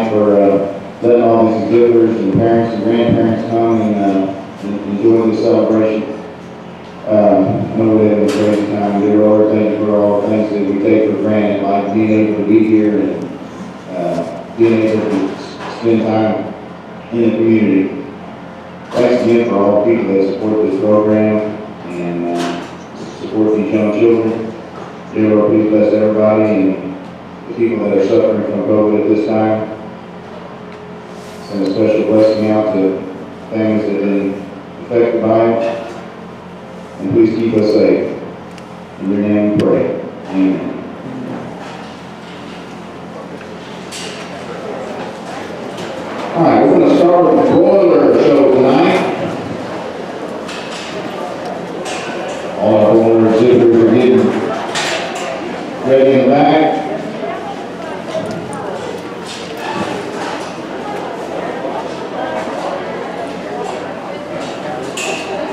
for letting all these exhibitors and parents and grandparents come and enjoy the celebration. I know we have a crazy time. We are thankful for all the things that we take for granted, like being able to be here and being able to spend time in the community. Thanks again for all the people that support this program and support these young children. Dear Lord, please bless everybody and the people that are suffering from COVID at this time. Send a special blessing out to families that have been affected by it. And please keep us safe. In your name we pray. Amen. All right, we're going to start with the Broilers show tonight. All our Broilers exhibitors are getting ready in the back.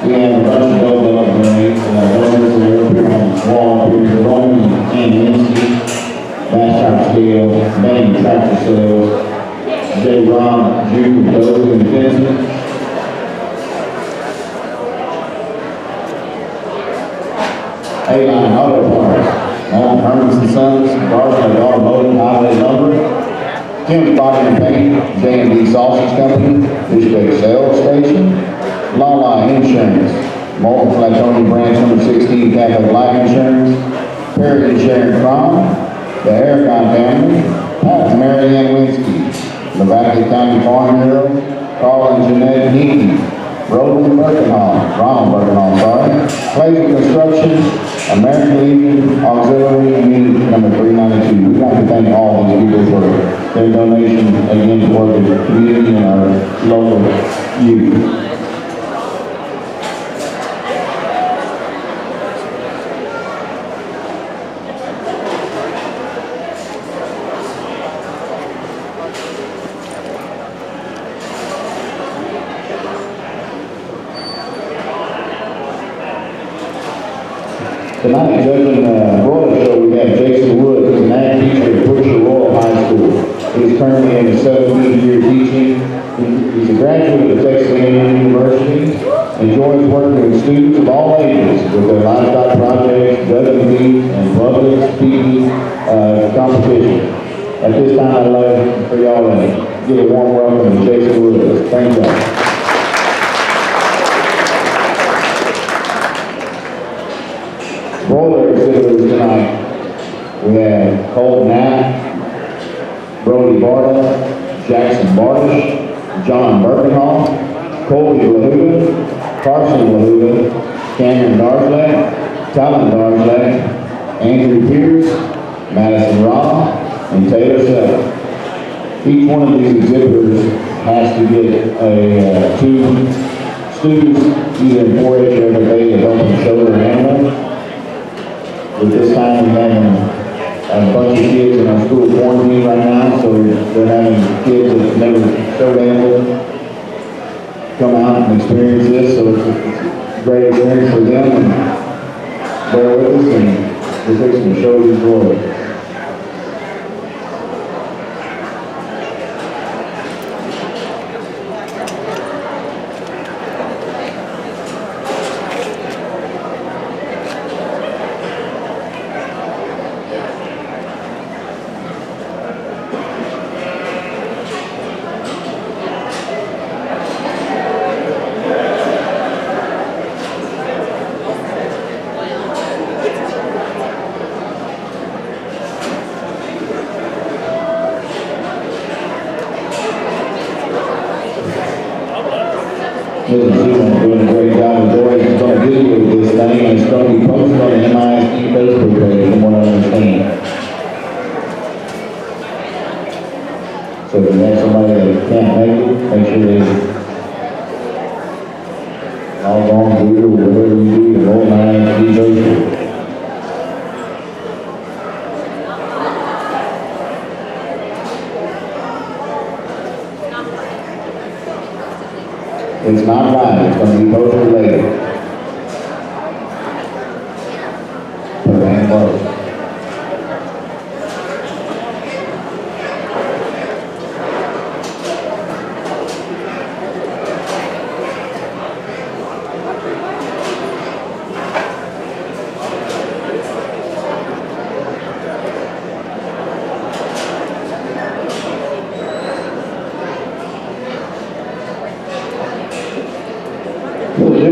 We have a bunch of double up grades, Broilers there up here on the wall, here the Roman and Lindsay, Bass Top Scale, Bang Tractor Sales, J. Ron, Junior, Doe, and Vincent. A-Line Auto Parts, Moulton, Herman's & Sons, Garfield Automotive, Highway Lumber, Kim's Body and Paint, J&D Sausage Company, Fishbake Sales Station, Lala Insurance, Moulton Flatonia Branch number 16, Catholic Life Insurance, Perry Insurance Crime, the Aragon Family, Pat Mary Ann Winsky, Nevada County Farm Bureau, Carl and Jeanette Heaton, Ronald Birkenhall, Clayton Construction, American Legion Auxiliary Unit number 392. We'd like to thank all these people for their donation again toward the community and our local youth. Tonight, judging the Broilers show, we have Jason Wood, who's an ag teacher at Butcher Royal High School. He's currently in his 17th year teaching. He's a graduate of Texas A&M University, enjoys working with students of all ages with their livestock projects, judging meets, and public speaking competition. At this time, I'd like for y'all to give a warm welcome to Jason Wood. Thank y'all. Broiler exhibitors tonight, we have Cole Knapp, Brody Barta, Jackson Bartish, John Birkenhall, Colby Lahuda, Carson Lahuda, Cameron Darslett, Talon Darslett, Andrew Pierce, Madison Raw, and Taylor Sell. Each one of these exhibitors has to get two students either in 4-H or every day to help them show their animals. With this time we're having a bunch of kids in our school quarantine right now, so they're having kids that never showed animals come out and experience this, so it's a great experience for them, and bear with us, and we're fixing to show these Broilers. Mrs. Sewell doing a great job. Dory's going to video this thing, and it's going to be posted on the MISD Facebook page, from what I understand. So if you have somebody that can't make it, make sure they log on to it or whatever you do, the whole MISD Facebook. It's not right. It's going to be posted later. Put a hand close.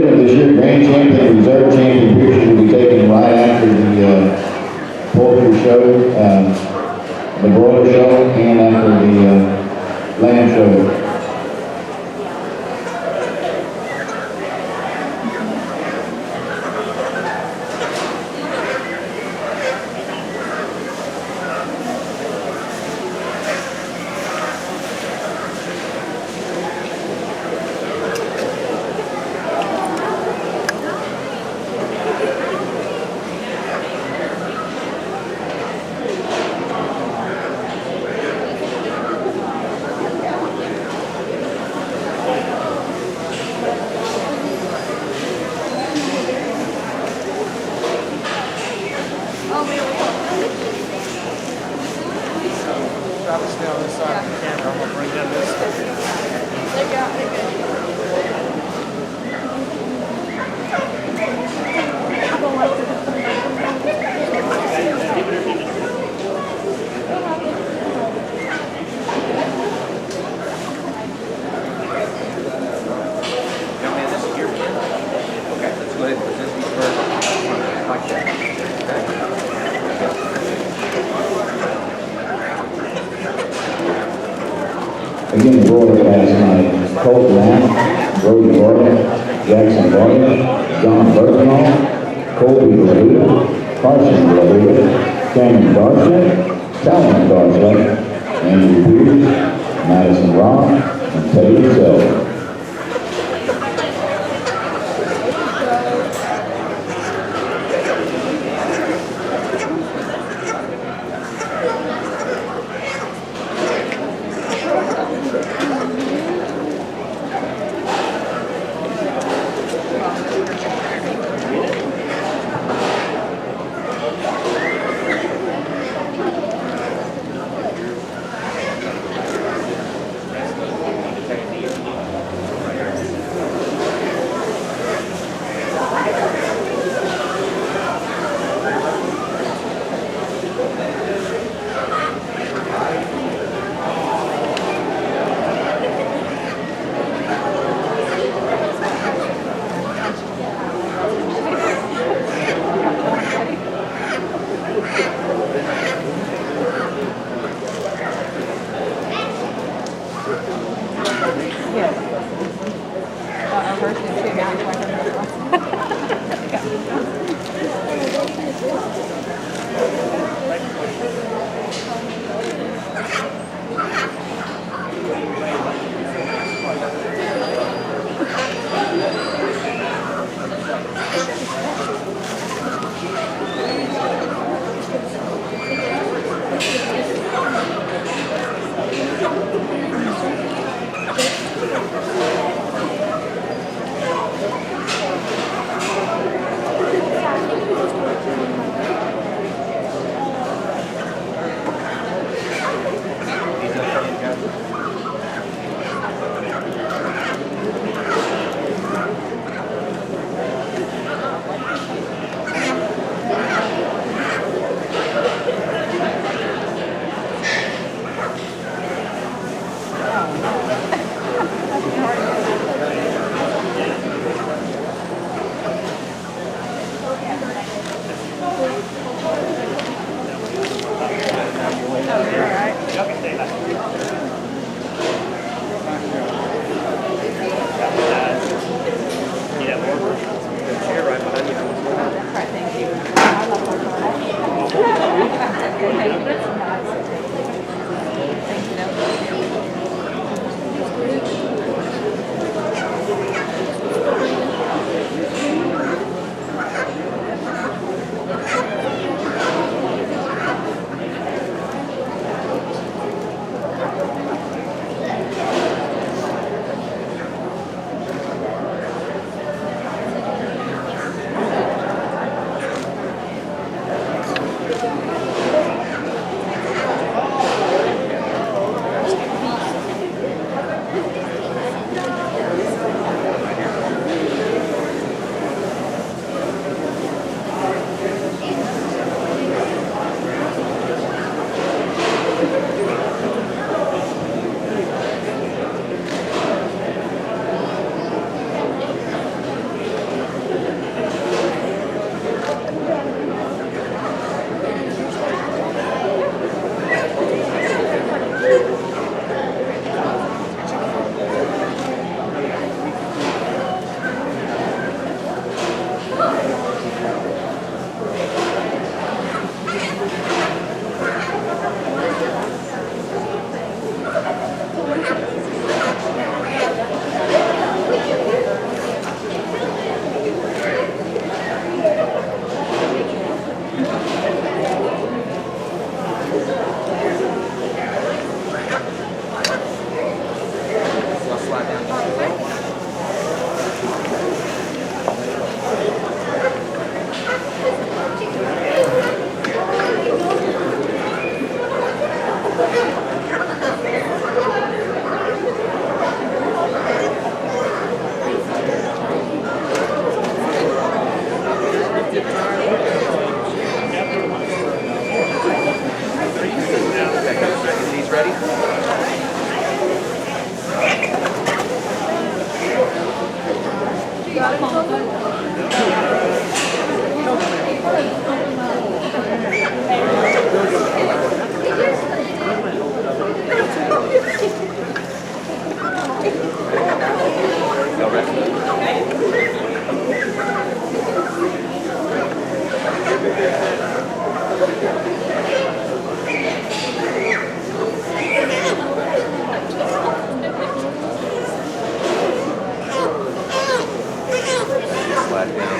winner of this year, grand champion, reserve champion picture will be taken right after the poultry show, the broiler show, and after the lamb show. Stay on this side of the camera. I'm gonna bring down Again, the broiler last night, Colt Lamb, Brody Bartlett, Jackson Bartlett, John Bergenall, Colby Lahuda, Carson Lahuda, Cameron Darshett, Calvin Darshett, Andrew Peters, Madison Rock, and Teddy Self.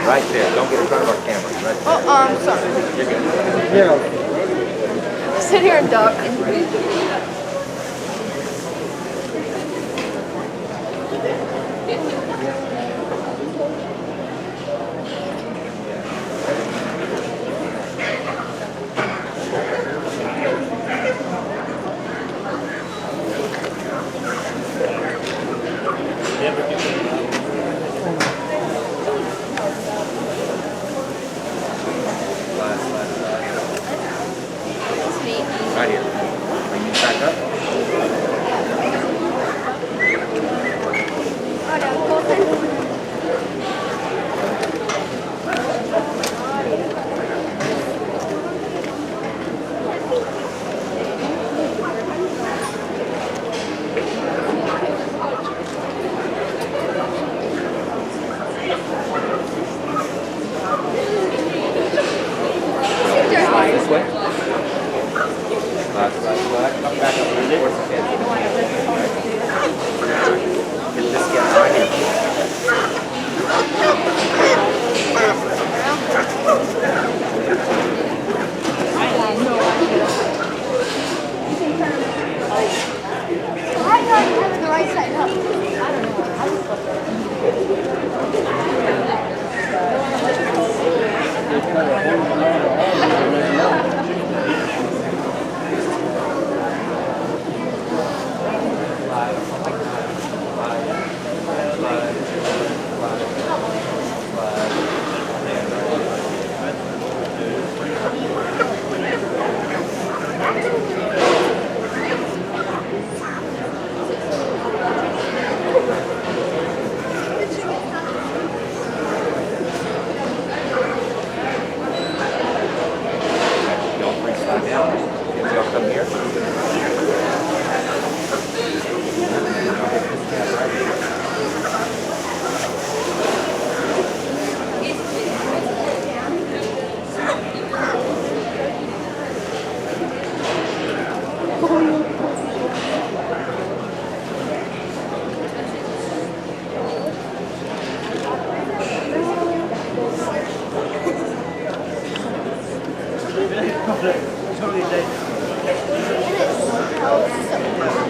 Right there. Don't get in front of our camera. Right there. Oh, I'm sorry. You're good. Yeah. Sit here and duck. Right here. Bring it back up. Slide this way. Slide. Come back up a little bit. Get this guy right here. Why do I have the right side up? I don't know. I just Don't bring slide down. Y'all come here. My nose.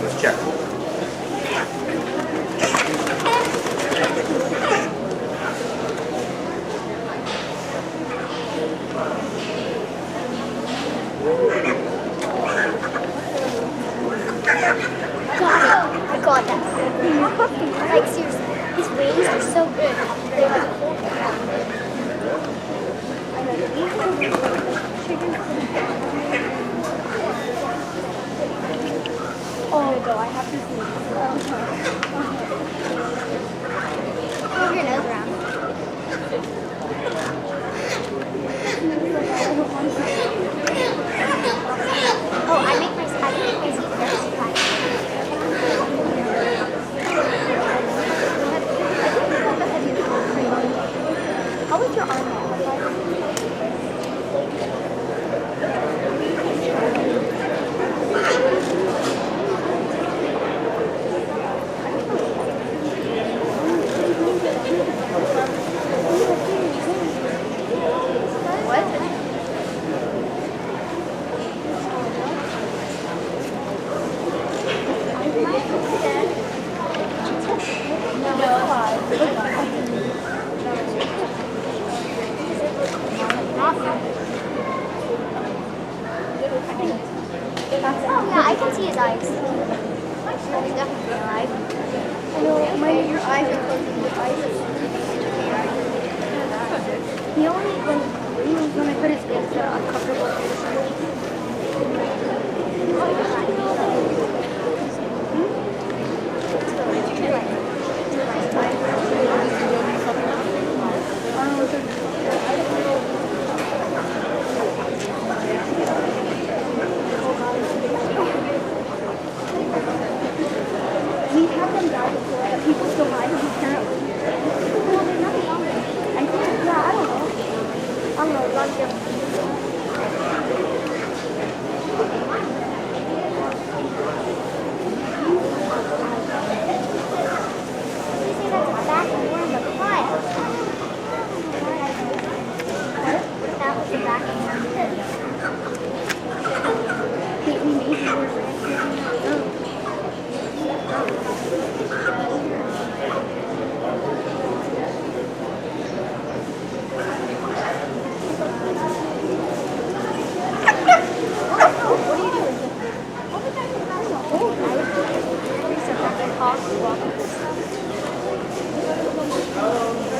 Let's check. I got that. Like seriously, his wings are so good. They're like whole Oh no, I have to see. Move your nose around. Oh, I make my seat very surprised. How was your arm now? Oh yeah, I can see his eyes. He's definitely alive. I know, your eyes are closing. Your eyes are he only, when I put his face uncomfortable position. We've had them die before, but people still buy them apparently. Well, there's nothing wrong with it. I think, yeah, I don't know. I don't know, it's not different.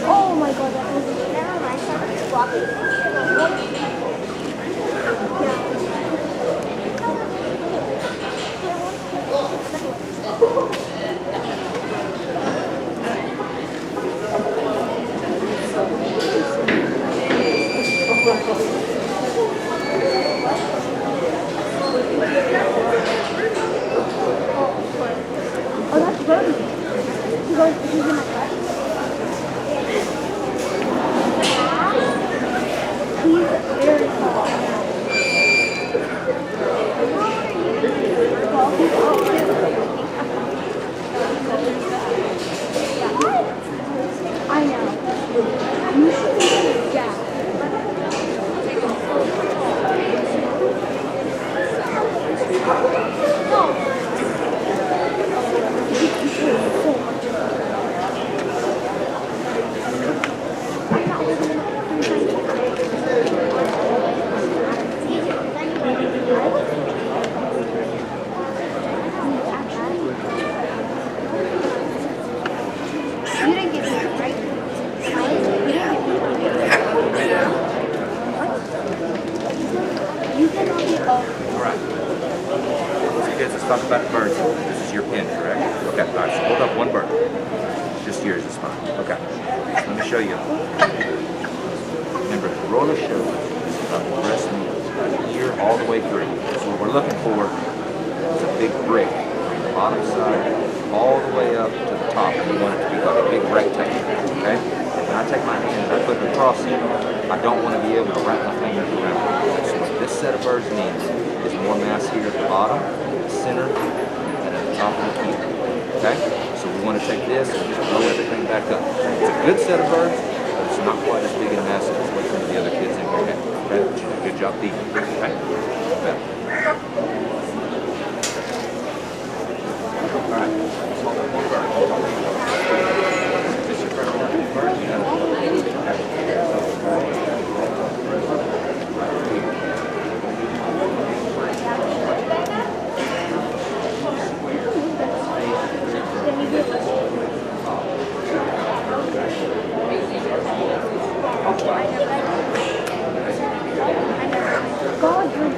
Oh my god, that was never mind. It's floppy. Oh, that's Brody. He's in my car. He's very tall. I know. You should be Jack. You didn't get it, right? You get all the All right. So kids, let's talk about the birds. This is your pin, correct? Okay. All right. So hold up one bird. Just yours is fine. Okay. So let me show you. Remember, the broiler show is about the breast meat, about here all the way through. So what we're looking for is a big brick from the bottom side all the way up to the top. And we want it to be like a big rectangle. Okay. When I take my hand and I put it across it, I don't want to be able to wrap my fingers around it. So what this set of birds needs is more mass here at the bottom, the center, and at the top of the keel. Okay? So we want to take this and just blow everything back up. It's a good set of birds, but it's not quite as big in mass as what some of the other kids in here have. Okay? But you did a good job feeding. Okay? Okay. Just hold up one bird. Is this your first bird? God, you're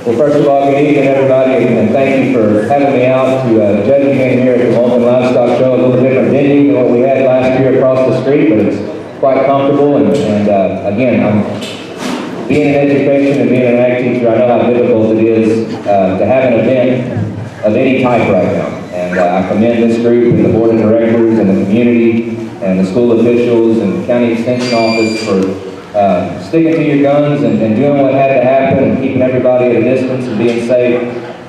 Well, first of all, good evening, everybody, and thank you for having me out to judge you in here at the Moulton Livestock Show. A little different venue than what we had last year across the street, but it's quite comfortable. And again, being in education and being an ag teacher, I know how difficult it is to have an event of any type right now. And I commend this group and the board of directors and the community and the school officials and the county extension office for sticking to your guns and doing what had to happen and keeping everybody at a distance and being safe,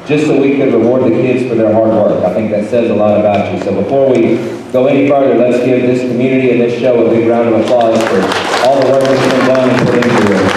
just so we could reward the kids for their hard work. I think that says a lot about you. So before we go any further, let's give this community and this show a big round of applause for all the work that's been done and put into it.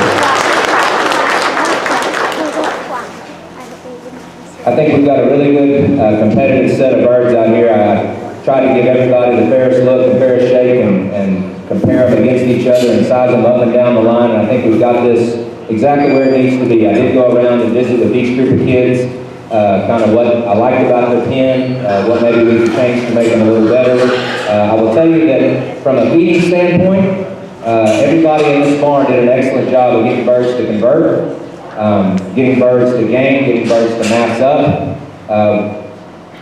I think we've got a really good competitive set of birds out here. I tried to give everybody the fairest look and fairest shape and compare them against each other and size them up and down the line, and I think we've got this exactly where it needs to be. I did go around and visit with each group of kids, kind of what I liked about their pen, what maybe we could change to make them a little better. I will tell you that from a feeding standpoint, everybody in this barn did an excellent job of getting birds to convert, getting birds to gain, getting birds to mass up.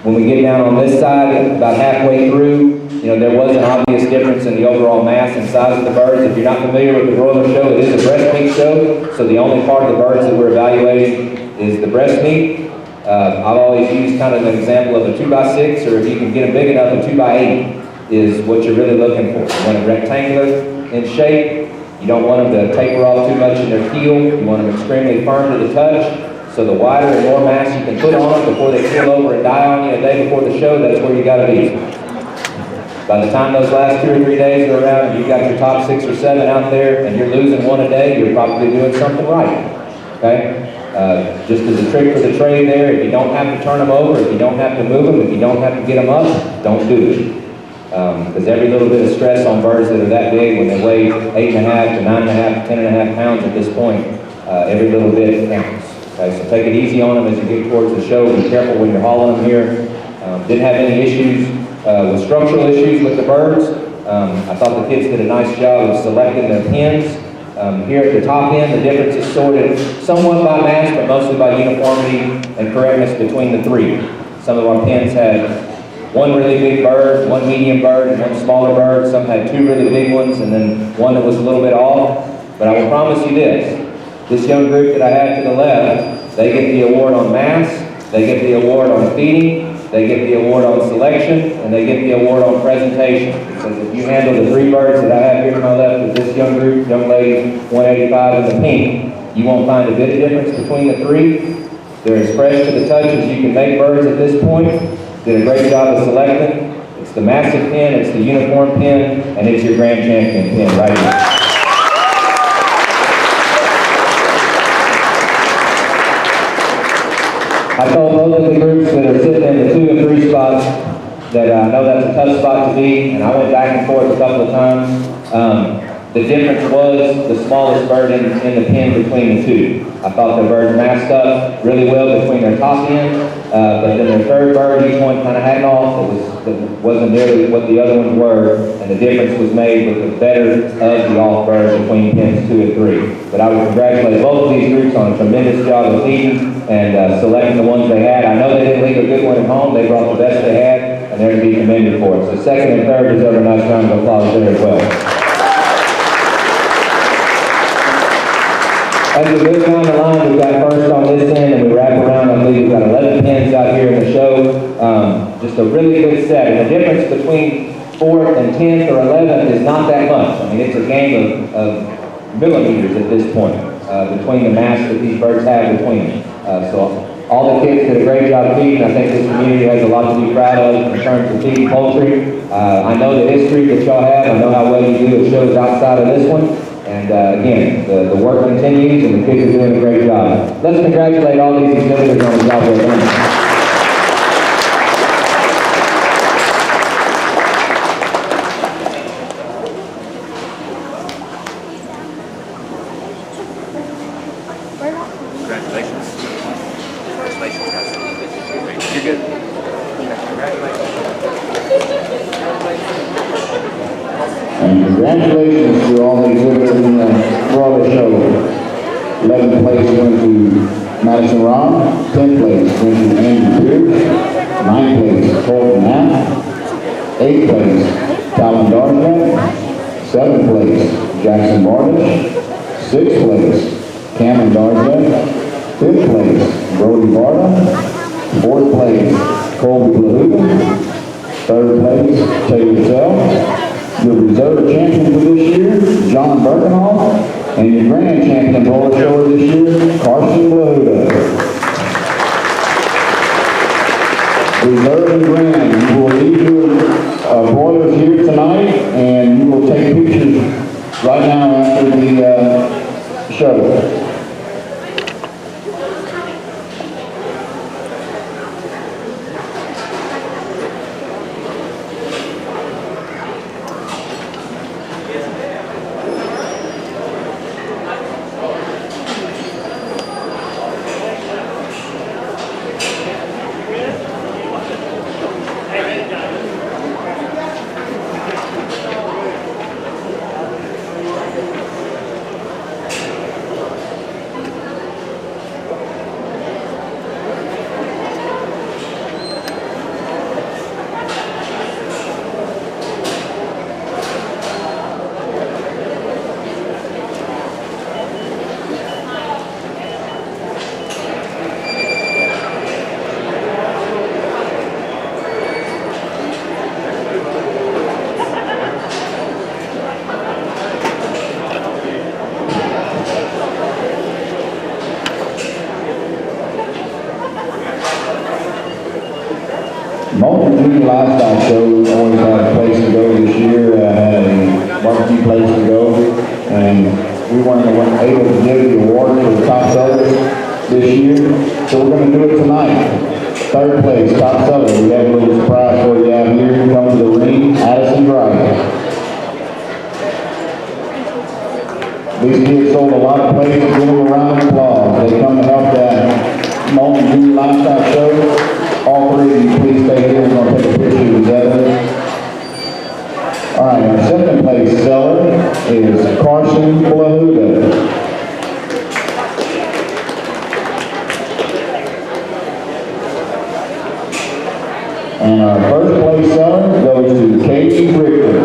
When we get down on this side, about halfway through, there was an obvious difference in the overall mass and size of the birds. If you're not familiar with the broiler show, it is a breast meat show, so the only part of the birds that we're evaluating is the breast meat. I've always used kind of an example of a 2x6, or if you can get them big enough, a 2x8 is what you're really looking for. You want them rectangular in shape. You don't want them to taper off too much in their keel. You want them extremely firm to the touch. So the wider and more mass you can put on them before they keel over and die on you a day before the show, that's where you got to be. By the time those last 2 or 3 days are around and you've got your top 6 or 7 out there and you're losing one a day, you're probably doing something right, okay? Just as a trick for the trade there, if you don't have to turn them over, if you don't have to move them, if you don't have to get them up, don't do it. Because every little bit of stress on birds that are that big, when they weigh 8.5 to 9.5, 10.5 pounds at this point, every little bit counts. Okay, so take it easy on them as you get towards the show. Be careful when you're hauling them here. Didn't have any issues with structural issues with the birds. I thought the kids did a nice job of selecting their pens. Here at the top end, the difference is sorted somewhat by mass, but mostly by uniformity and correctness between the three. Some of our pens had one really big bird, one medium bird, and one smaller bird. Some had 2 really big ones, and then one that was a little bit off. But I will promise you this. This young group that I had to the left, they get the award on mass, they get the award on feeding, they get the award on selection, and they get the award on presentation. Because if you handle the 3 birds that I have here to my left with this young group, young lady 185 in the pink, you won't find a bit of difference between the 3. They're as fresh to the touch as you can make birds at this point. Did a great job of selecting. It's the massive pin, it's the uniform pin, and it's your grand champion pin right here. I told both of the groups that are sitting in the 2 and 3 spots that I know that's a tough spot to be, and I went back and forth a couple of times. The difference was the smallest bird in the pin between the 2. I thought the birds matched up really well between their top end, but then their 3rd bird, each one kind of had off. It wasn't nearly what the other ones were, and the difference was made with the better of the off bird between pins 2 and 3. But I would congratulate both of these groups on a tremendous job of feeding and selecting the ones they had. I know they didn't leave a good one at home. They brought the best they had, and they're to be commended for it. So 2nd and 3rd deserve a nice round of applause there as well. As we move down the line, we've got first on this end, and we wrap around. I believe we've got 11 pins out here in the show. Just a really good set. And the difference between 4th and 10th or 11th is not that much. I mean, it's a game of millimeters at this point between the mass that these birds have between them. So all the kids did a great job feeding. I think this community has a lot to be proud of in terms of feeding poultry. I know the history that y'all have. I know how well you do at shows outside of this one. And again, the work continues, and the kids are doing a great job. Let's congratulate all these exhibitors on the job they're doing. Congratulations. Congratulations, guys. You're good. Congratulations. And congratulations to all the exhibitors in the Broilers show. 11th place went to Madison Ron, 10th place went to Andrew Pierce, 9th place Colton Knapp, 8th place Talon Darnett, 7th place Jackson Bardish, 6th place Cameron Darnett, 5th place Brody Barta, 4th place Colby LaHoover, 3rd place Taylor Zell. Your reserve champion for this year, John Birkenhoff, and your grand champion broiler shower this year, Carson Blahuda. Reserve and grand, you will leave your broilers here tonight, and you will take pictures right now after the show. Moulton Junior Livestock Shows always had a place to go this year, had a barbecue place to go, and we weren't able to give the award for the top sellers this year, so we're going to do it tonight. 3rd place, top seller. We have a little surprise for you out here. Come to the ring, Addison Driver. These kids sold a lot of places. Give them a round of applause. They come to help that Moulton Junior Livestock Show. All 3 of you, please stay here. We're going to take a picture together. All right, our 2nd place seller is Carson Blahuda. And our 1st place seller goes to Katie Richter.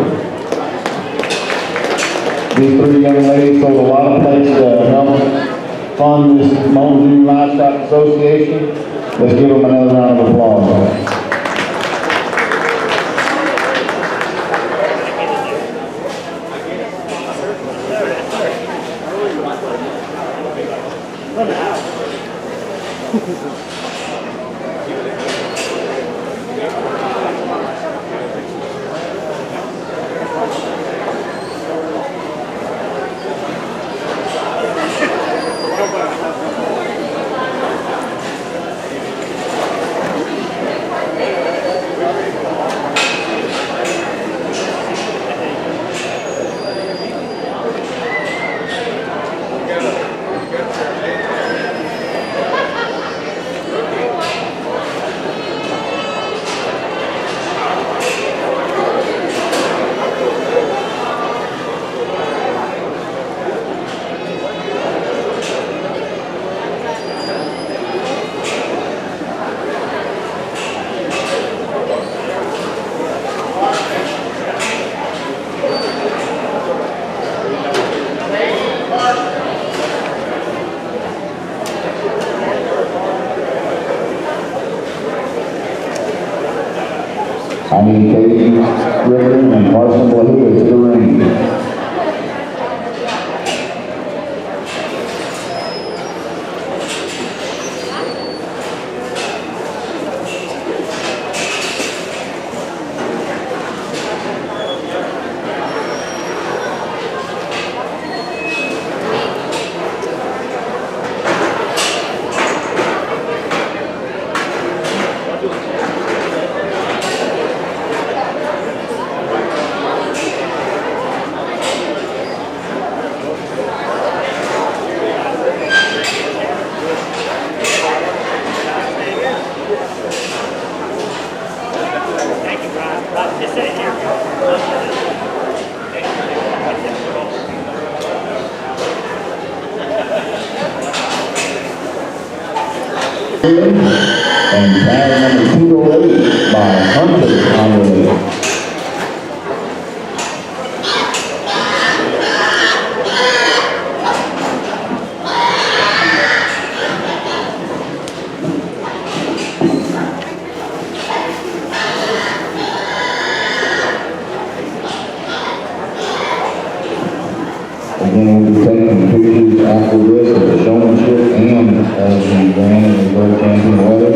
These 3 young ladies sold a lot of places to help fund this Moulton Junior Livestock Association. Let's give them another round of applause. I need Katie Ricker and Carson Blahuda to the ring. And tag number 208 by Hunter Conway. Again, we'll be taking pictures after this of the showmanship and of the grand and world champion weather.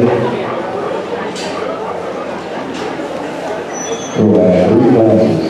We'll add 3 glasses.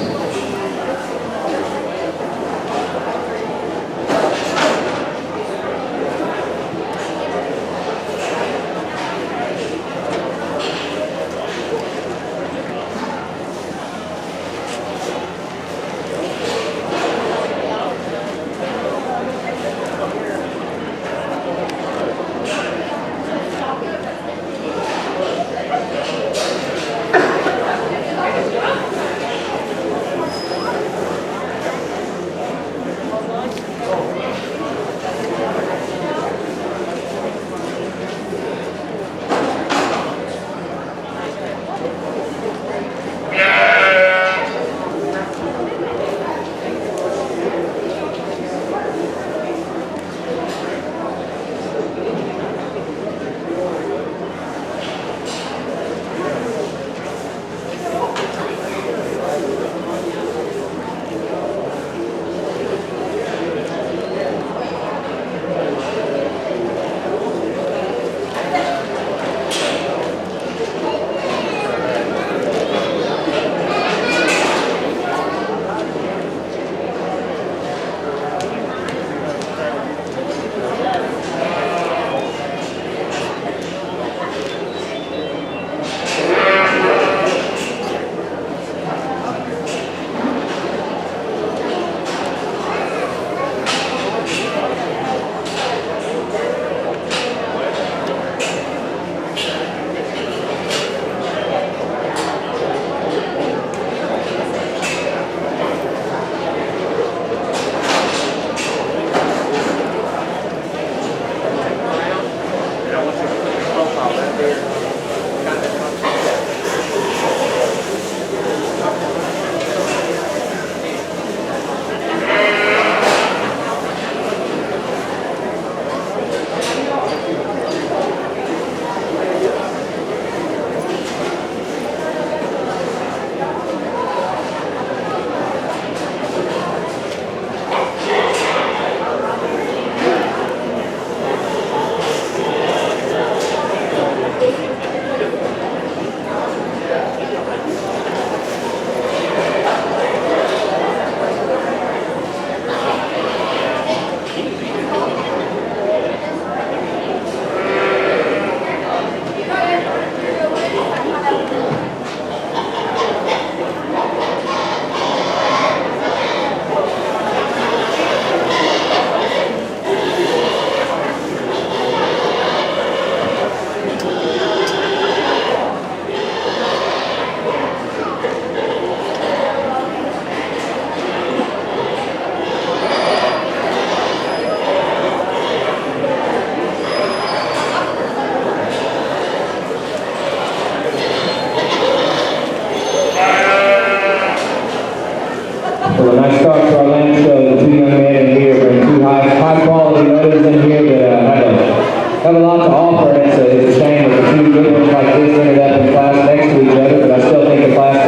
Well, a nice start to our land show. The 2 young men in here bring 2 high quality runners in here that have a lot to offer. It's a shame that the 2 good ones like this ended up in class next to each other, but I still think the class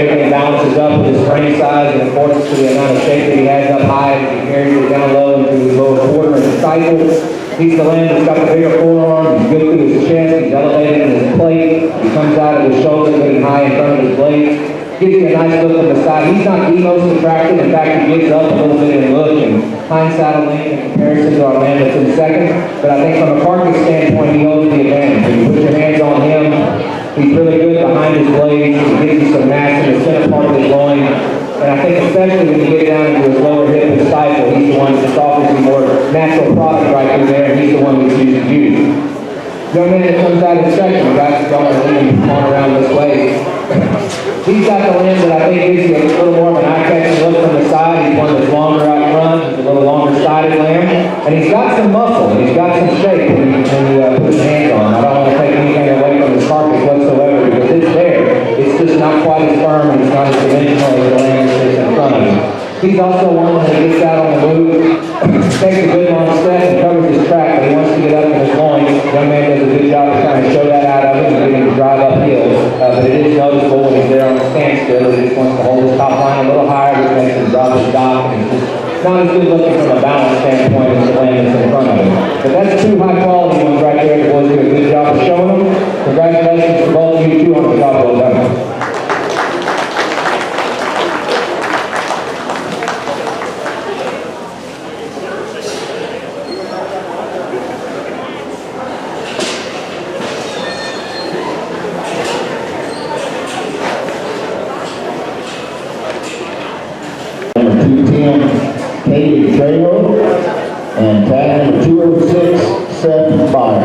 everything balances up with his frame size in accordance to the amount of shape that he has up high as he carries it down low into his lower quarter and cycle. He's the land that's got the bigger forearm, he's good through his chest, he's elevated in his plate, he comes out of his shoulder getting high in front of his blades. Gives you a nice look on the side. He's not the most attractive. In fact, he gives up a little bit in look and hind saddle length in comparison to our land that's in second. But I think from a carcass standpoint, he holds the advantage. When you put your hands on him, he's really good behind his blades. He gives you some mass in the center part of his loin. And I think especially when you get down into his lower hip and stifle, he's the one that offers you more natural product right through there, and he's the one that's used to use. Young man that comes out in second, guys don't want to leave him on around this way. He's got the land that I think gives you a little more of an eye-catching look from the side. He's one that's longer out front. He's a little longer-sided lamb. And he's got some muscle. And he's got some shape when you put his hands on him. I don't want to take anything away from his carcass whatsoever because it's there. It's just not quite as firm and it's not as dimensional as the lamb that's in front of him. He's also one that gets out on the move, takes a good long step and covers his track, but he wants to get up in his loins. The young man does a good job of trying to show that out of him and getting him to drive uphill. But it is noticeable when he's there on the standstill. He just wants to hold his top line a little higher, which makes him drop his dock. And it's just not as good looking from a balance standpoint as the land that's in front of him. But that's two high quality ones right there. The boys do a good job of showing them. Congratulations to both of you two on the job well done. Number 210, Katie Trailer, and tag number 206, Seth Byer.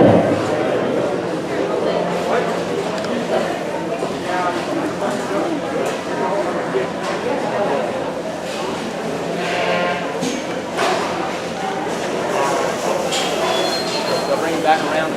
They'll bring him back around.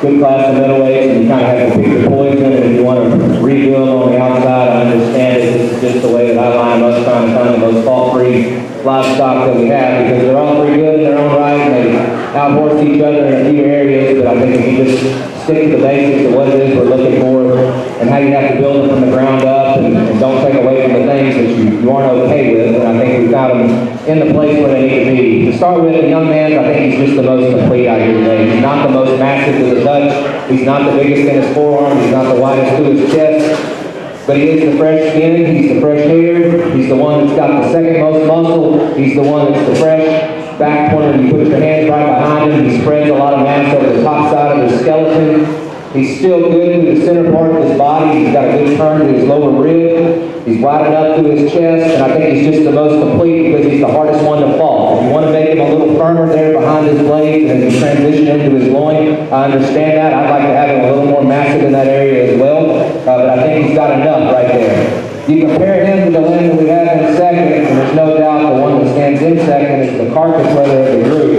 good class of middleweights, and you kind of have to pick your poison, and if you want to rebuild on the outside, I understand it. This is just the way that I line them up, trying to find the most fault-free livestock that we have, because they're all pretty good in their own right, and they out-horse each other in a few areas, but I think if you just stick to the basics of what it is we're looking for, and how you have to build them from the ground up, and don't take away from the things that you aren't okay with, and I think we've got them in the place where they need to be. To start with, the young man, I think he's just the most complete out here today. He's not the most massive to the touch, he's not the biggest in his forearm, he's not the widest to his chest, but he is the fresh skin, he's the fresh hair, he's the one that's got the second most muscle, he's the one that's the fresh back corner. You put your hands right behind him, he spreads a lot of mass over the top side of his skeleton. He's still good to the center part of his body, he's got a good turn to his lower rib, he's wide enough to his chest, and I think he's just the most complete because he's the hardest one to fall. If you want to make him a little firmer there behind his blades and as you transition into his loin, I understand that. I'd like to have him a little more massive in that area as well, but I think he's got enough right there. You compare him to the limb that we have in second, and there's no doubt the one that stands in second is the carcass leather of the group.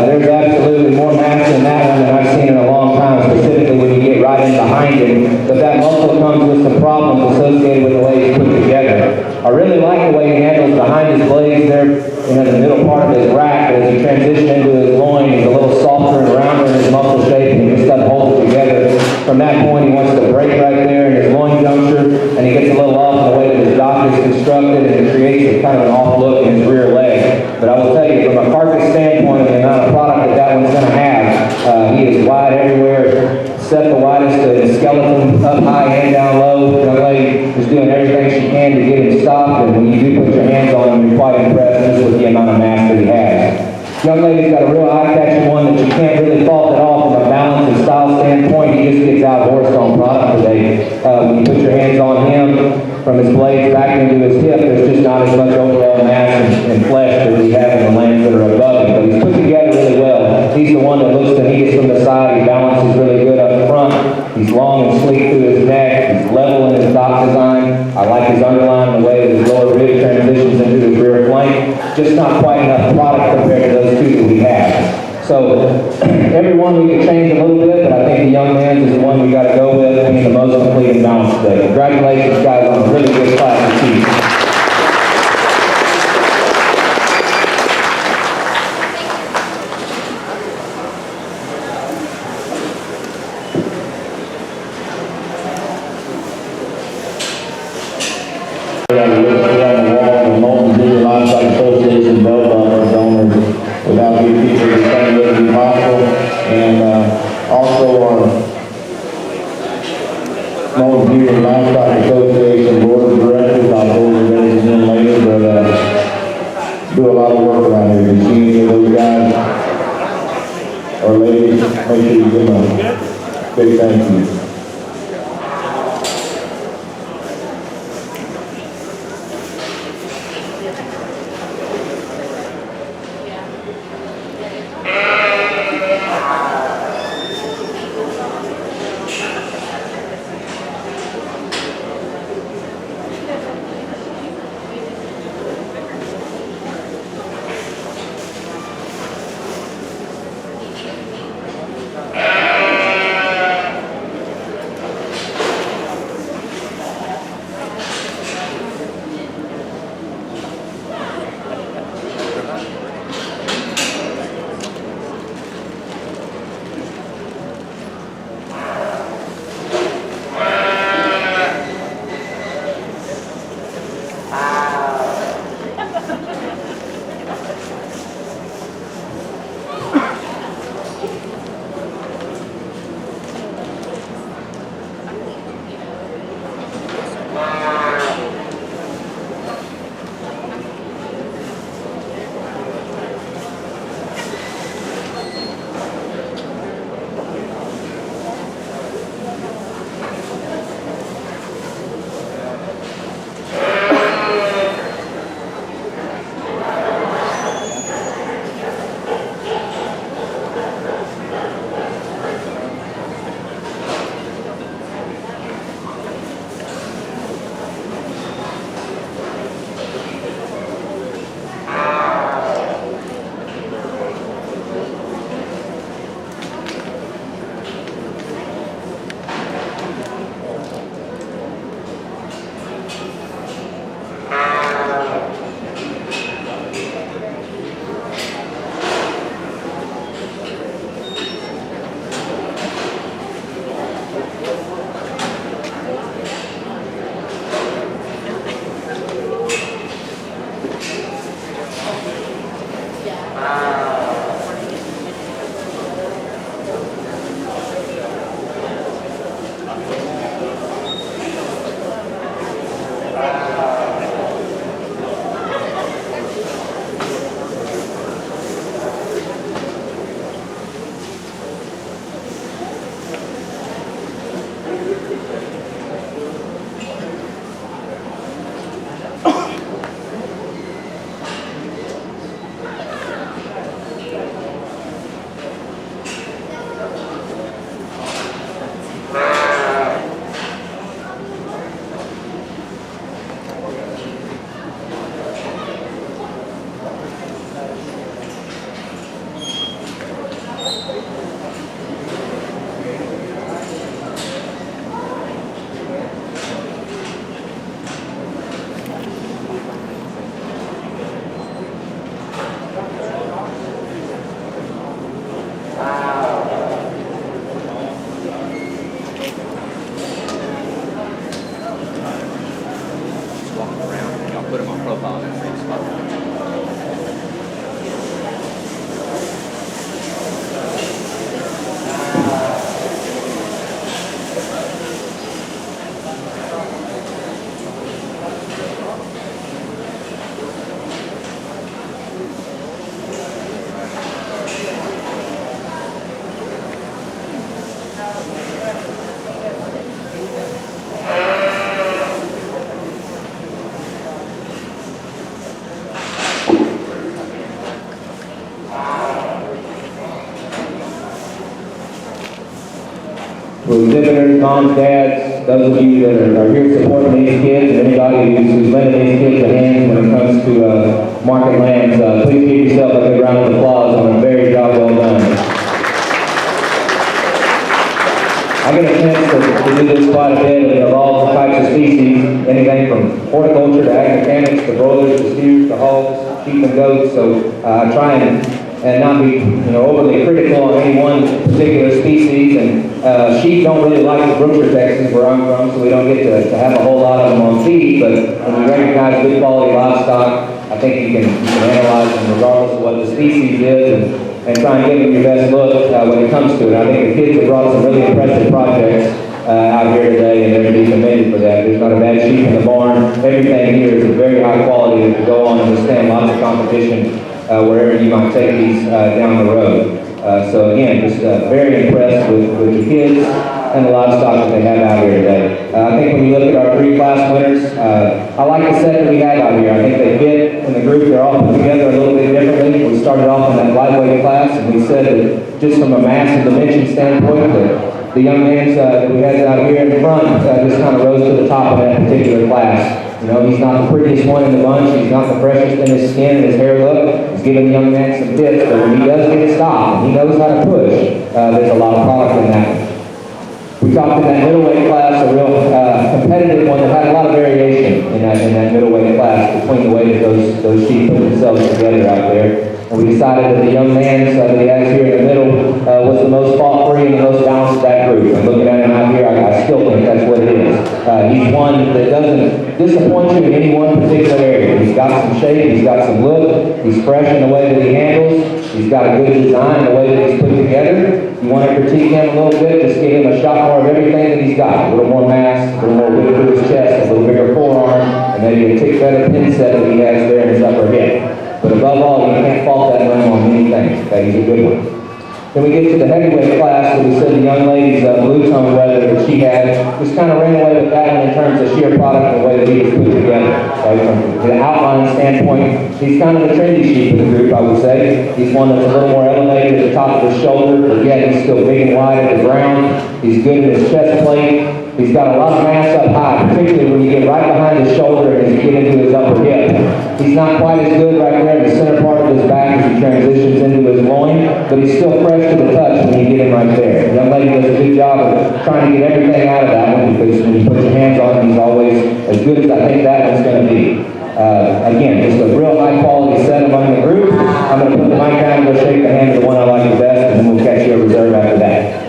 There's absolutely more mass in that one than I've seen in a long time, specifically when you get right in behind him. But that muscle comes with some problems associated with the way he's put together. I really like the way he handles behind his blades there, in the middle part of his rack, but as you transition into his loin, he's a little softer and rounder in his muscle shape, and he just doesn't hold it together. From that point, he wants to break right there in his loin juncture, and he gets a little off in the way that his dock is constructed, and it creates a kind of an off look in his rear leg. But I will tell you, from a carcass standpoint, of the amount of product that one's going to have, he is wide everywhere, set the widest to his skeleton, up high and down low. The young lady is doing everything she can to get him stopped, and when you do put your hands on him, you're quite impressed just with the amount of mass that he has. Young lady's got a real eye-catching one that you can't really fault at all from a balance and style standpoint. He just gets out-horsed on product today. When you put your hands on him, from his blades back into his hip, there's just not as much overall mass and flesh that we have in the lands that are above him. But he's put together really well. He's the one that looks to neatest from the side. He balances really good up front. He's long and sleek through his neck. He's level in his dock design. I like his underline, the way that his lower rib transitions into his rear flank. Just not quite enough product compared to those two that we have. So every one we could change a little bit, but I think the young man's is the one we got to go with, being the most complete and balanced today. Congratulations, guys, on a really good class of teams. Moulton Junior Livestock Association bell bumpers owners without these people to try to be possible, and also our Moulton Junior Livestock Association board of directors. I'll go over those again later, but do a lot of work around here. If you see any of those guys or ladies, make sure you give them a big thank you. Put them on profile in that same spot. To exhibitors, moms, dads, those of you that are here supporting these kids, and anybody who's lending these kids a hand when it comes to market lands, please give yourself a good round of applause on a very job well done. I get a chance to do this quite a bit of all types of species, anything from horticulture to ag mechanics to broilers to steers to hogs, sheep and goats. So I try and not be overly critical on any one particular species. And sheep don't really like Brookshire, Texas, where I'm from, so we don't get to have a whole lot of them on feed. But when we recognize good quality livestock, I think you can analyze them regardless of what the species is and try and give them your best look when it comes to it. I think the kids have brought some really impressive projects out here today, and they're to be commended for that. There's not a bad sheep in the barn. Everything here is of very high quality that can go on and withstand lots of competition wherever you might take these down the road. So again, just very impressed with the kids and the livestock that they have out here today. I think when you look at our 3 class winners, I like the set that we have out here. I think they fit in the group. They're all put together a little bit differently. We started off in that lightweight class, and we said that just from a mass and dimension standpoint, that the young man that we had out here in the front just kind of rose to the top of that particular class. He's not the prettiest one in the bunch. He's not the freshest in his skin and his hair look. He's giving the young man some tips, but when he does get a stop and he knows how to push, there's a lot of product in that. We talked in that middleweight class, a real competitive one that had a lot of variation in that middleweight class between the way that those sheep put themselves together out there. And we decided that the young man that he has here in the middle was the most fault-free and the most balanced of that group. And looking at him out here, I still think that's what it is. He's one that doesn't disappoint you in any one particular area. He's got some shape, he's got some look, he's fresh in the way that he handles, he's got a good design in the way that he's put together. You want to critique him a little bit, just give him a shot more of everything that he's got. A little more mass, a little more width to his chest, a little bigger forearm, and maybe a tick better pin set that he has there in his upper hip. But above all, you can't fault that limb on anything. Okay, he's a good one. Then we get to the heavyweight class, where we said the young lady's Moulton leather that she had, just kind of ran away with that one in terms of sheer product and the way that he was put together. Okay, from the outline standpoint, he's kind of the trendy sheep of the group, I would say. He's one that's a little more elevated at the top of his shoulder, but yet he's still big and wide at the ground. He's good at his chest plate. He's got a lot of mass up high, particularly when you get right behind his shoulder and as you get into his upper hip. He's not quite as good right there in the center part of his back as he transitions into his loin, but he's still fresh to the touch when you get him right there. The young lady does a good job of trying to get everything out of that one, because when you put your hands on him, he's always as good as I think that one's going to be. Again, just a real high quality set among the group. I'm going to put the mic down and go shake the hand of the one I like the best, and then we'll catch you a reserve after that.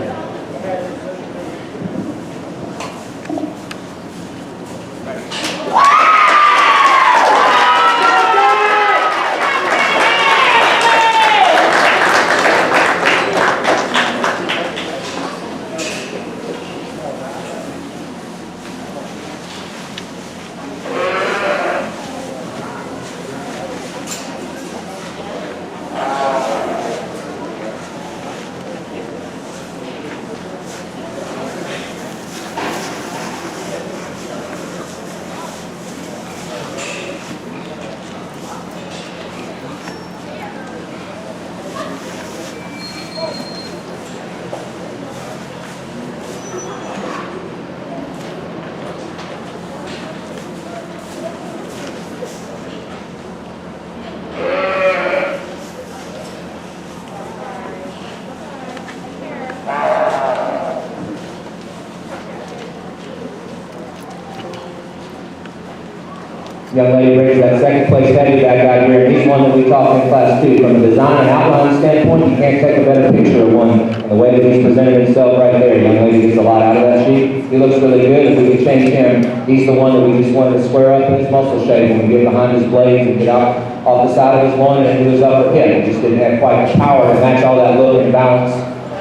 young lady brings that second place heavy back out here, and he's one that we talked in class too. From a design and outline standpoint, you can't take a better picture of one. And the way that he's presented himself right there, young lady gets a lot out of that sheet. He looks really good. If we could change him, he's the one that we just wanted to square up in his muscle shape when we get behind his blades and get out off the side of his one and into his upper hip. He just didn't have quite the power to match all that look and balance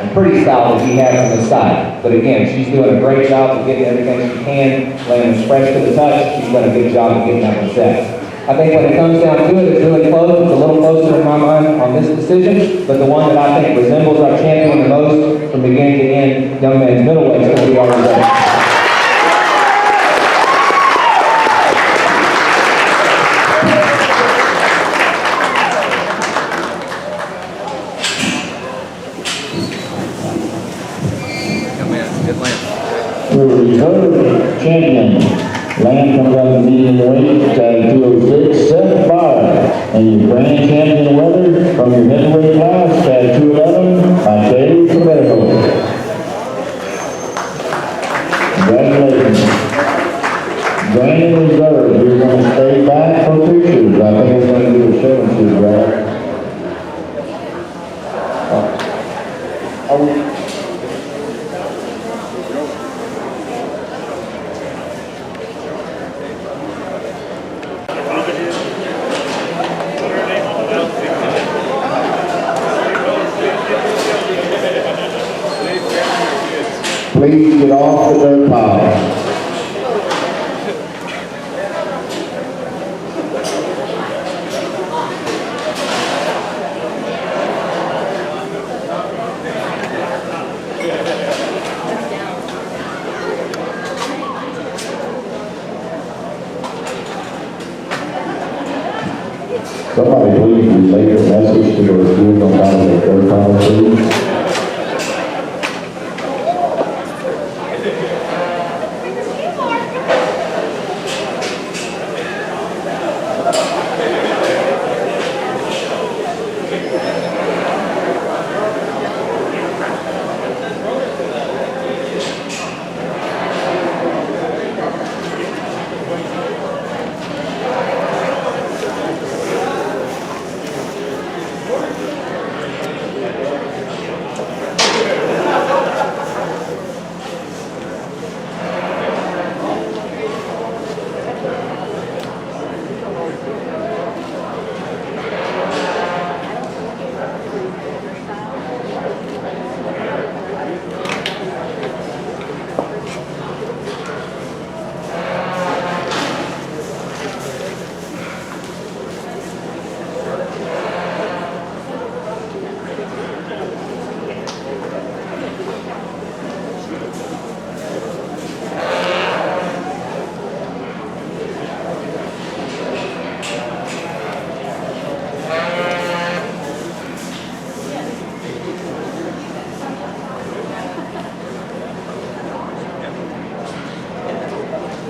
and pretty style that he has on his side. But again, she's doing a great job of getting everything she can, laying it fresh to the touch. She's done a good job of getting that one set. I think when it comes down to it, it's really close. It's a little closer in my mind on this decision, but the one that I think resembles our champion the most from beginning to end, young man's middleweight, is going to be our result. For reserve champion, Lamb comes out of medium weight, 206, Seth Barr. And your grand champion Weather from your heavyweight class, 211, by Katie Cabello. Congratulations. Grand reserve, you're going to stay back for pictures. I think we're going to do a show and shoot, right? Please get off the dirt pile. Somebody please relay the message to those students on how to make dirt pile, please.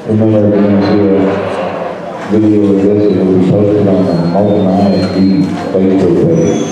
Remember, we're going to see a video of this that will be posted on the Moulton ISD Facebook page.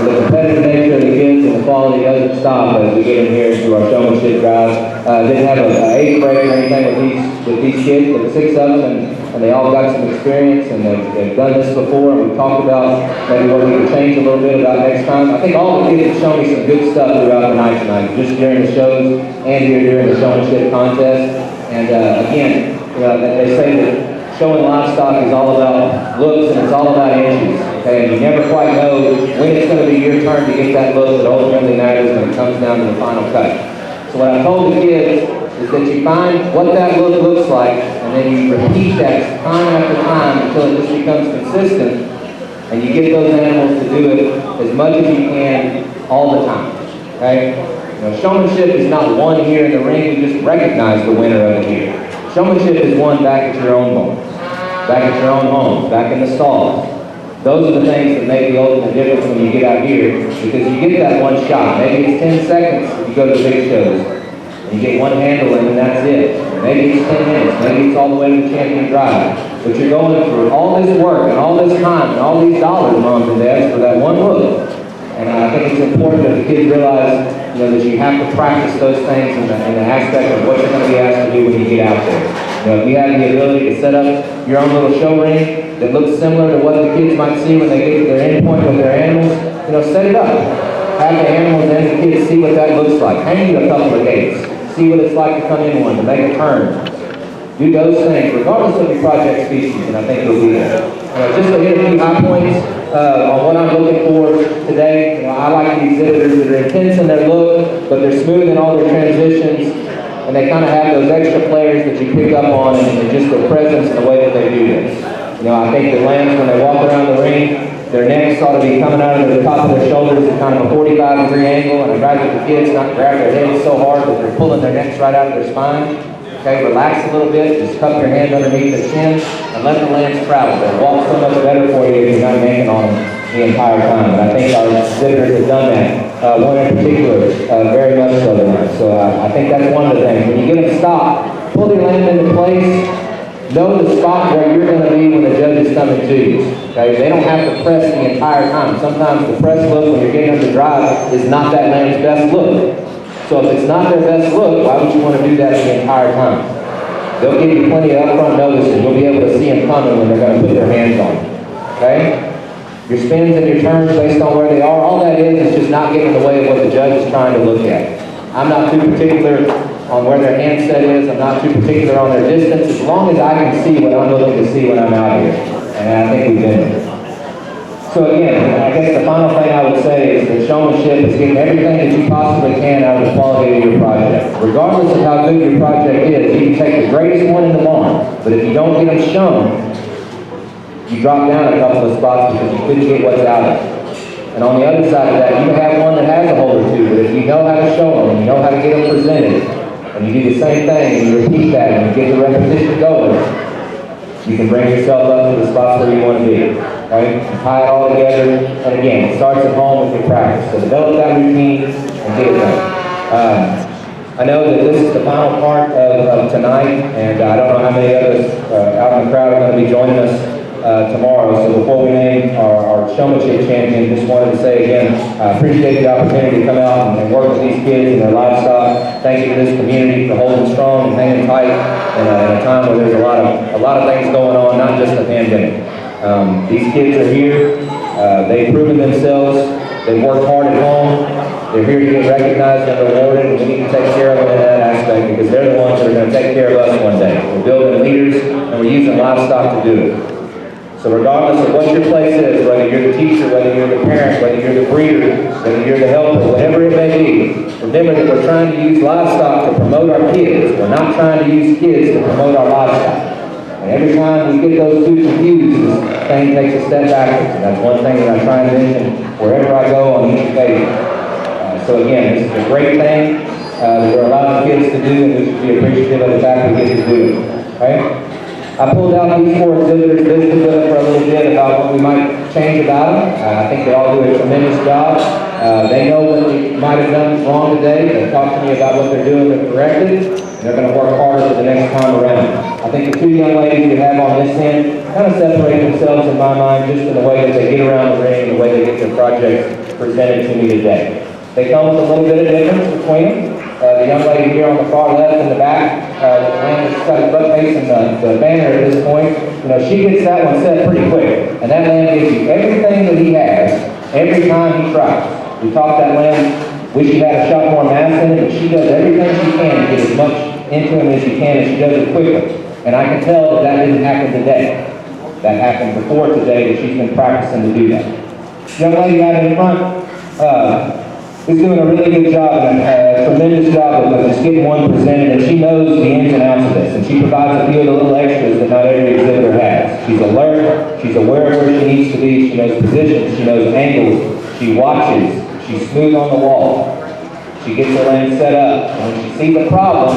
The competitive nature of the kids and the quality doesn't stop as we get in here into our showmanship drive. didn't have an age break or anything with these kids, but 6 of them, and they all got some experience, and they've done this before, and we talked about maybe what we could change a little bit about next time. I think all the kids have shown me some good stuff throughout the night tonight, just during the shows and here during the showmanship contest. And again, they say that showing livestock is all about looks and it's all about inches. Okay, and you never quite know when it's going to be your turn to get that look that ultimately matters when it comes down to the final cut. So what I told the kids is that you find what that look looks like, and then you repeat that time after time until it just becomes consistent, and you get those animals to do it as much as you can all the time. Okay? Showmanship is not won here in the ring, we just recognize the winner of it here. Showmanship is won back at your own home, back in the stalls. Those are the things that make the ultimate difference when you get out here, because you get that one shot. Maybe it's 10 seconds if you go to the big shows, and you get one handle in and that's it. Maybe it's 10 minutes, maybe it's all the way to the champion drive. But you're going through all this work and all this time and all these dollars, moms and dads, for that one look. And I think it's important that the kids realize, that you have to practice those things in the aspect of what you're going to be asked to do when you get out there. If you have the ability to set up your own little show ring that looks similar to what the kids might see when they get to their end point with their animals, set it up. Have the animals and the kids see what that looks like. Hang you a couple of gates. See what it's like to come in one, to make a turn. Do those things, regardless of your project species, and I think you'll be there. Just to hit a few high points on what I'm looking for today, I like the exhibitors that are intense in their look, but they're smooth in all their transitions, and they kind of have those extra players that you pick up on, and just their presence and the way that they do this. I think the lambs, when they walk around the ring, their necks ought to be coming out of the top of their shoulders at kind of a 45-degree angle, and I try to get the kids not to grab their heads so hard that they're pulling their necks right out of their spine. Okay, relax a little bit, just cup your hand underneath their chin, and let the lambs travel. They'll walk so much better for you if you're not yanking on them the entire time. And I think our exhibitors have done that. One in particular, very much so tonight. So I think that's one of the things. When you get them stopped, pull your lamb into place. Know the spot where you're going to be when the judge is coming to you. Okay, they don't have to press the entire time. Sometimes the press look when you're getting them to drive is not that lamb's best look. So if it's not their best look, why would you want to do that the entire time? They'll give you plenty of upfront notice, and you'll be able to see them coming when they're going to put their hands on you. Okay? Your spins and your turns based on where they are, all that is just not getting in the way of what the judge is trying to look at. I'm not too particular on where their handset is. I'm not too particular on their distance, as long as I can see what I'm looking to see when I'm out here. And I think we've been there. So again, I guess the final thing I would say is that showmanship is getting everything that you possibly can out of the quality of your project. Regardless of how good your project is, you can take the greatest one in the barn, but if you don't get them shown, you drop down a couple of spots because you couldn't get what's out of it. And on the other side of that, you have one that has a hole or two, but if you know how to show them, and you know how to get them presented, and you do the same thing, and you repeat that, and you get the repetition going, you can bring yourself up to the spots where you want to be. Right? Tie it all together, and again, it starts at home with your practice. So develop that routine and get it done. I know that this is the final part of tonight, and I don't know how many others out in the crowd are going to be joining us tomorrow. So before we name our showmanship champion, just wanted to say again, I appreciate the opportunity to come out and work with these kids and their livestock. Thank you to this community for holding strong and hanging tight in a time where there's a lot of things going on, not just the pandemic. These kids are here. They've proven themselves. They've worked hard at home. They're here to get recognized and rewarded, and we need to take care of them in that aspect because they're the ones that are going to take care of us one day. We're building leaders, and we're using livestock to do it. So regardless of what your place is, whether you're the teacher, whether you're the parent, whether you're the breeder, whether you're the helper, whatever it may be, remember that we're trying to use livestock to promote our kids. We're not trying to use kids to promote our livestock. And every time we get those two confused, this thing takes a step backwards. And that's one thing that I try and mention wherever I go on each occasion. So again, this is a great thing that we're allowing kids to do, and we should be appreciative of the fact we get to do it. Okay? I pulled out these 4 exhibitors, visited with them for a little bit about what we might change about them. I think they all do a tremendous job. They know what we might have done wrong today. They talked to me about what they're doing to correct it, and they're going to work harder for the next time around. I think the 2 young ladies we have on this end kind of separate themselves in my mind just in the way that they get around the ring and the way they get their projects presented to me today. They come with a little bit of difference between them. The young lady here on the far left in the back, the man that's got his butt facing the banner at this point, you know, she gets that one set pretty quick. And that lamb gives you everything that he has every time he tries. We taught that lamb, wish he had a shot more mass in it, but she does everything she can to get as much into him as she can, and she does it quickly. And I can tell that that didn't happen today. That happened before today, that she's been practicing to do that. Young lady out in front is doing a really good job, and a tremendous job of just getting one presented, and she knows the ins and outs of this, and she provides a few of the little extras that not every exhibitor has. She's alert, she's aware of where she needs to be, she knows positions, she knows angles, she watches, she's smooth on the wall. She gets her lane set up, and when she sees a problem,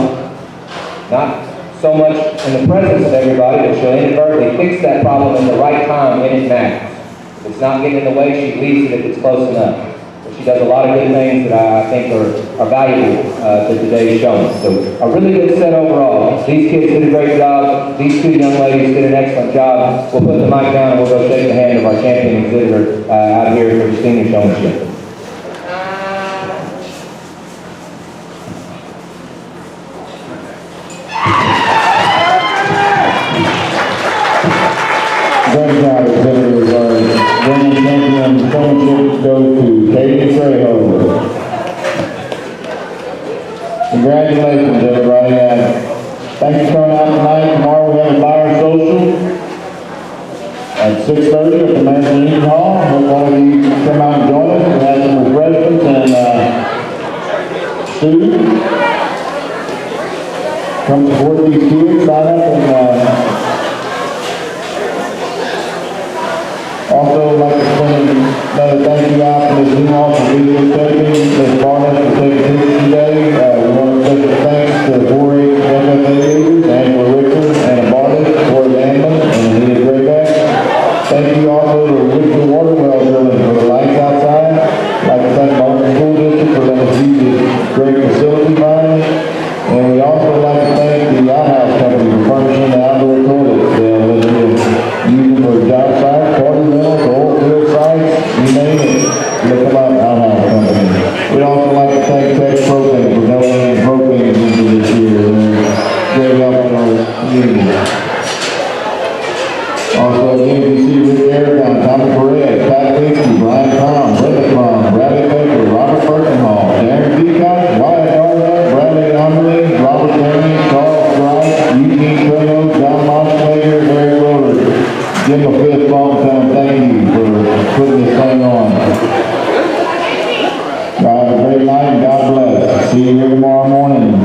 not so much in the presence of everybody, but she'll inadvertently fix that problem in the right time when it matters. If it's not getting in the way, she leaves it if it's close enough. But she does a lot of good things that I think are valuable to today's showing. So a really good set overall. These kids did a great job. These two young ladies did an excellent job. We'll put the mic down and we'll go shake the hand of our champion exhibitor out here for the senior showmanship. Great job, exhibitors. Our winning champion showmanship goes to Katie Trejo. Congratulations, everybody. Thanks for coming out tonight. Tomorrow we have a buyer social at 6:30 at the American Union Hall. Hope all of you come out and join us. We have some refreshments and food. Come support these kids. Sign up and also, I'd like to send another thank you out to Ms. Newall for videotaping, Ms. Barnett for taking pictures today. We want to special thanks to the 4-H FFA leaders, Angela Richards, Anna Barnett, Corey Landman, and Anita Grayback. Thank you also to Richard Water Well Drilling for the lights outside. I'd like to thank Moulton School District for letting us use this great facility behind us. And we also like to thank the Outhouse Company for furnishing the outdoor toilets. They'll let you use them for job sites, party rentals, oil field sites, you name it. Look them up, Outhouse Company. We'd also like to thank Tex Propane for donating propane into this year. They're great help in our community. Also, again, you see Rick Aragon, Tommy Perez, Pat Casey, Brian Crum, Brenda Crum, Bradley Baker, Robert Birkenhall, Darren Peacock, Wyatt Darnett, Bradley Underley, Robert Perry, Charles Wright, Eugene Trejo, John Montemayor, Harry Roder. Give them a fist bump and tell them thank you for putting this thing on. Have a great night and God bless. See you here tomorrow morning.